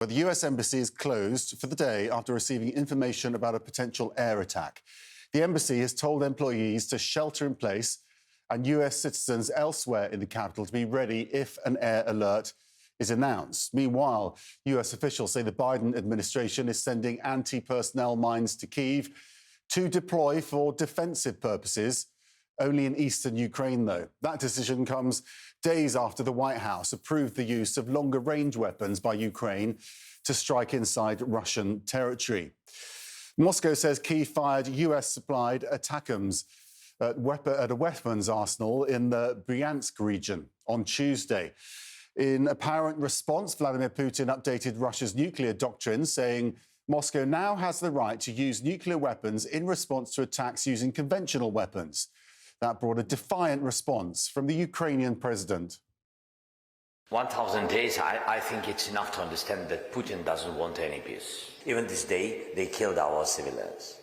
But the US embassy is closed for the day after receiving information about a potential air attack. The embassy has told employees to shelter in place and US citizens elsewhere in the capital to be ready if an air alert is announced. Meanwhile, US officials say the Biden administration is sending anti-personnel mines to Kyiv to deploy for defensive purposes, only in eastern Ukraine, though. That decision comes days after the White House approved the use of longer-range weapons by Ukraine to strike inside Russian territory. Moscow says Kyiv fired US-supplied ATACMS at a weapons arsenal in the Bryansk region on Tuesday. In apparent response, Vladimir Putin updated Russia's nuclear doctrine, saying Moscow now has the right to use nuclear weapons in response to attacks using conventional weapons. That brought a defiant response from the Ukrainian president. 1,000 days, I think it's enough to understand that Putin doesn't want any peace. Even this day, they killed our civilians.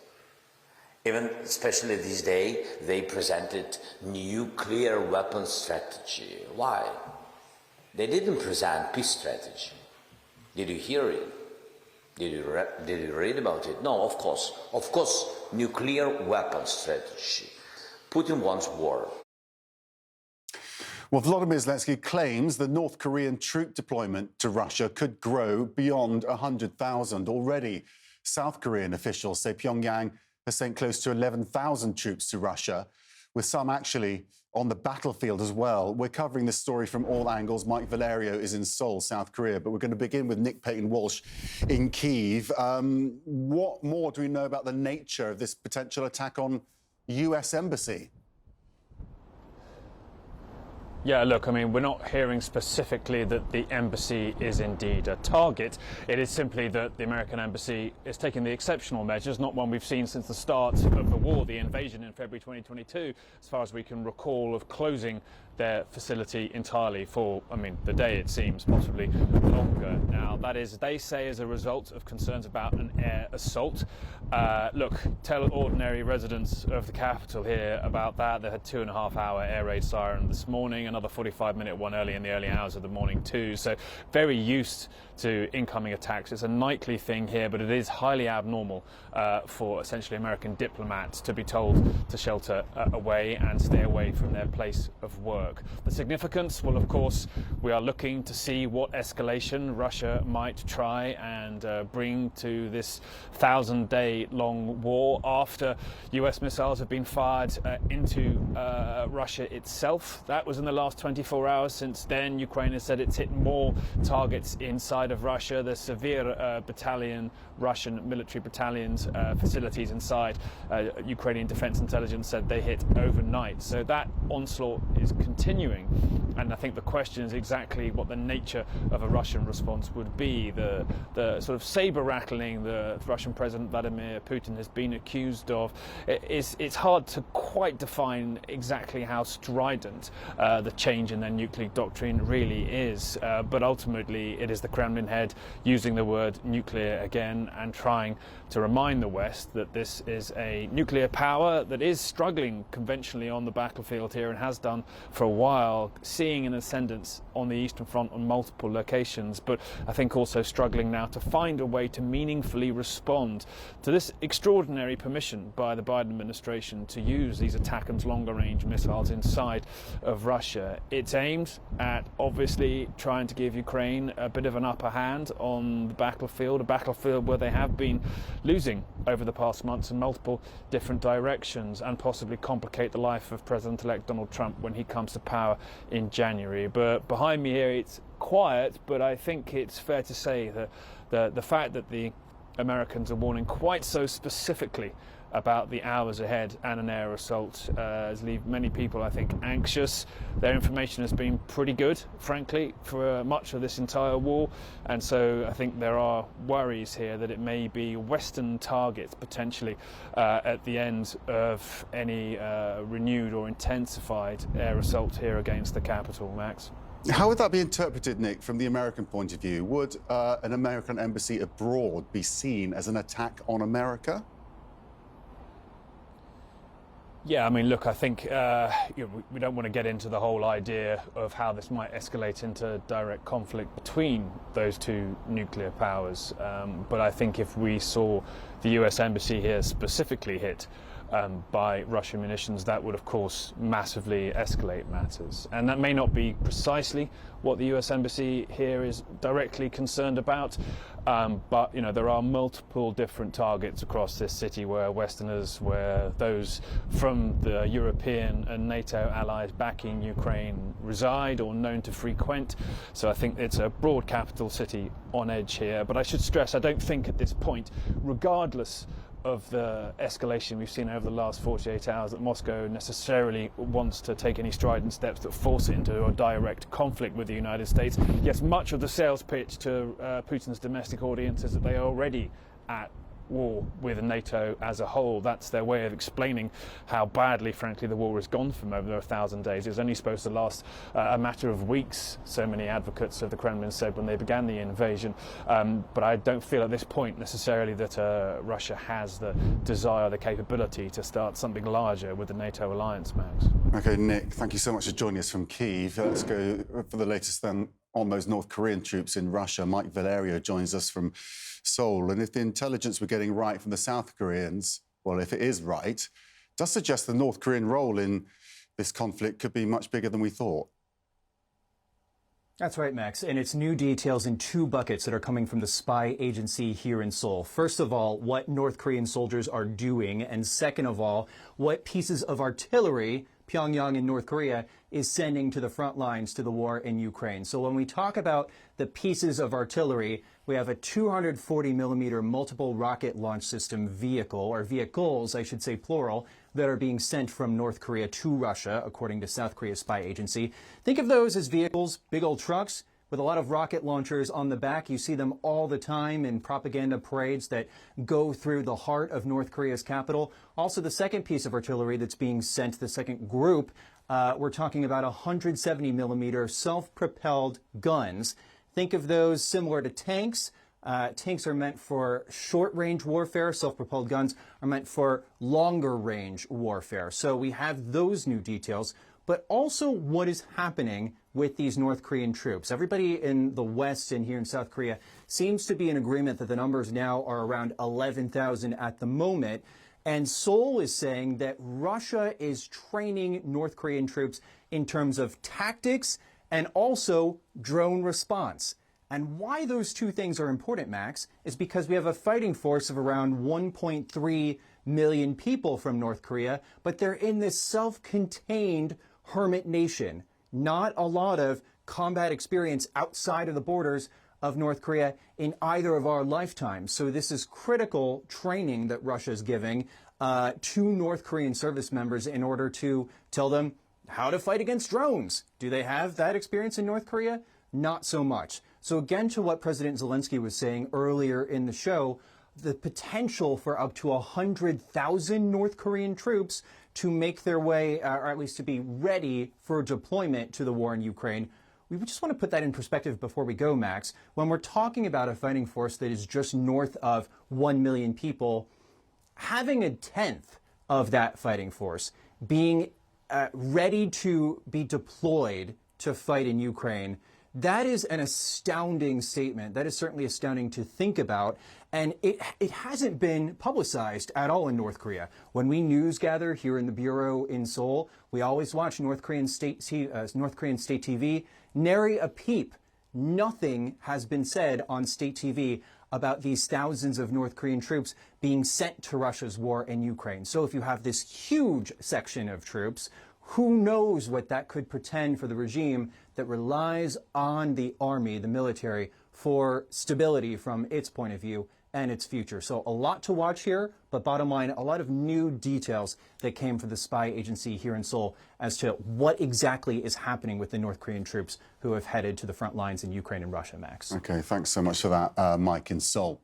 Even especially this day, they presented nuclear weapons strategy. Why? They didn't present peace strategy. Did you hear it? Did you read about it? No, of course. Of course, nuclear weapons strategy. Putin wants war. Well, Volodymyr Zelensky claims the North Korean troop deployment to Russia could grow beyond 100,000. Already, South Korean officials say Pyongyang has sent close to 11,000 troops to Russia, with some actually on the battlefield as well. We're covering this story from all angles. Mike Valerio is in Seoul, South Korea, but we're going to begin with Nick Paton-Walsh in Kyiv. What more do we know about the nature of this potential attack on US embassy? Yeah, look, I mean, we're not hearing specifically that the embassy is indeed a target. It is simply that the American embassy is taking the exceptional measures, not one we've seen since the start of the war, the invasion in February 2022, as far as we can recall, of closing their facility entirely for, I mean, the day it seems, possibly longer. Now, that is, they say, as a result of concerns about an air assault. Look, tell ordinary residents of the capital here about that. They had 2.5-hour air raid siren this morning, another 45-minute one early in the early hours of the morning too. So very used to incoming attacks. It's a nightly thing here, but it is highly abnormal for essentially American diplomats to be told to shelter away and stay away from their place of work. The significance, well, of course, we are looking to see what escalation Russia might try and bring to this 1,000-day-long war after US missiles have been fired into Russia itself. That was in the last 24 hours. Since then, Ukraine has said it's hit more targets inside of Russia. The Severe battalion, Russian military battalions, facilities inside Ukrainian Defense Intelligence said they hit overnight. So that onslaught is continuing. And I think the question is exactly what the nature of a Russian response would be. The sort of saber rattling the Russian President Vladimir Putin has been accused of. It's hard to quite define exactly how strident the change in their nuclear doctrine really is. But ultimately, it is the Kremlin head using the word nuclear again and trying to remind the West that this is a nuclear power that is struggling conventionally on the battlefield here and has done for a while, seeing an ascendance on the Eastern Front on multiple locations, but I think also struggling now to find a way to meaningfully respond to this extraordinary permission by the Biden administration to use these ATACMS longer-range missiles inside of Russia. It's aimed at obviously trying to give Ukraine a bit of an upper hand on the battlefield, a battlefield where they have been losing over the past months in multiple different directions, and possibly complicate the life of President-elect Donald Trump when he comes to power in January. But behind me here, it's quiet, but I think it's fair to say that the fact that the Americans are warning quite so specifically about the hours ahead and an air assault has left many people, I think, anxious. Their information has been pretty good, frankly, for much of this entire war, and so I think there are worries here that it may be Western targets potentially at the end of any renewed or intensified air assault here against the capital, Max. How would that be interpreted, Nick, from the American point of view? Would an American embassy abroad be seen as an attack on America? Yeah, I mean, look, I think we don't want to get into the whole idea of how this might escalate into direct conflict between those two nuclear powers. But I think if we saw the US Embassy here specifically hit by Russian munitions, that would, of course, massively escalate matters. And that may not be precisely what the US Embassy here is directly concerned about, but, you know, there are multiple different targets across this city where Westerners, where those from the European and NATO allies backing Ukraine reside or known to frequent. So I think it's a broad capital city on edge here. But I should stress, I don't think at this point, regardless of the escalation we've seen over the last 48 hours, that Moscow necessarily wants to take any strident steps that force it into a direct conflict with the United States. Yes, much of the sales pitch to Putin's domestic audience is that they are already at war with NATO as a whole. That's their way of explaining how badly, frankly, the war has gone for them over 1,000 days. It was only supposed to last a matter of weeks, so many advocates of the Kremlin said when they began the invasion. But I don't feel at this point necessarily that Russia has the desire, the capability to start something larger with the NATO alliance, Max. Okay, Nick, thank you so much for joining us from Kyiv. Let's go for the latest then on those North Korean troops in Russia. Mike Valerio joins us from Seoul. And if the intelligence we're getting right from the South Koreans, well, if it is right, does suggest the North Korean role in this conflict could be much bigger than we thought. That's right, Max. And it's new details in two buckets that are coming from the spy agency here in Seoul. First of all, what North Korean soldiers are doing. And second of all, what pieces of artillery Pyongyang in North Korea is sending to the front lines to the war in Ukraine. So when we talk about the pieces of artillery, we have a 240 millimeter multiple rocket launch system vehicle, or vehicles, I should say plural, that are being sent from North Korea to Russia, according to South Korea's spy agency. Think of those as vehicles, big old trucks with a lot of rocket launchers on the back. You see them all the time in propaganda parades that go through the heart of North Korea's capital. Also, the second piece of artillery that's being sent, the second group, we're talking about 170 millimeter self-propelled guns. Think of those similar to tanks. Tanks are meant for short-range warfare. Self-propelled guns are meant for longer-range warfare. So we have those new details, but also what is happening with these North Korean troops. Everybody in the West and here in South Korea seems to be in agreement that the numbers now are around 11,000 at the moment. And Seoul is saying that Russia is training North Korean troops in terms of tactics and also drone response. And why those two things are important, Max, is because we have a fighting force of around 1.3 million people from North Korea, but they're in this self-contained hermit nation. Not a lot of combat experience outside of the borders of North Korea in either of our lifetimes. So this is critical training that Russia is giving to North Korean service members in order to tell them how to fight against drones. Do they have that experience in North Korea? Not so much. So again, to what President Zelensky was saying earlier in the show, the potential for up to 100,000 North Korean troops to make their way, or at least to be ready for deployment to the war in Ukraine. We just want to put that in perspective before we go, Max. When we're talking about a fighting force that is just north of 1 million people, having a tenth of that fighting force being ready to be deployed to fight in Ukraine, that is an astounding statement. That is certainly astounding to think about. And it hasn't been publicized at all in North Korea. When we news gather here in the Bureau in Seoul, we always watch North Korean state TV. Nary a peep. Nothing has been said on state TV about these thousands of North Korean troops being sent to Russia's war in Ukraine. So if you have this huge section of troops, who knows what that could portend for the regime that relies on the army, the military, for stability from its point of view and its future. So a lot to watch here, but bottom line, a lot of new details that came from the spy agency here in Seoul as to what exactly is happening with the North Korean troops who have headed to the front lines in Ukraine and Russia, Max. Okay, thanks so much for that, Mike in Seoul.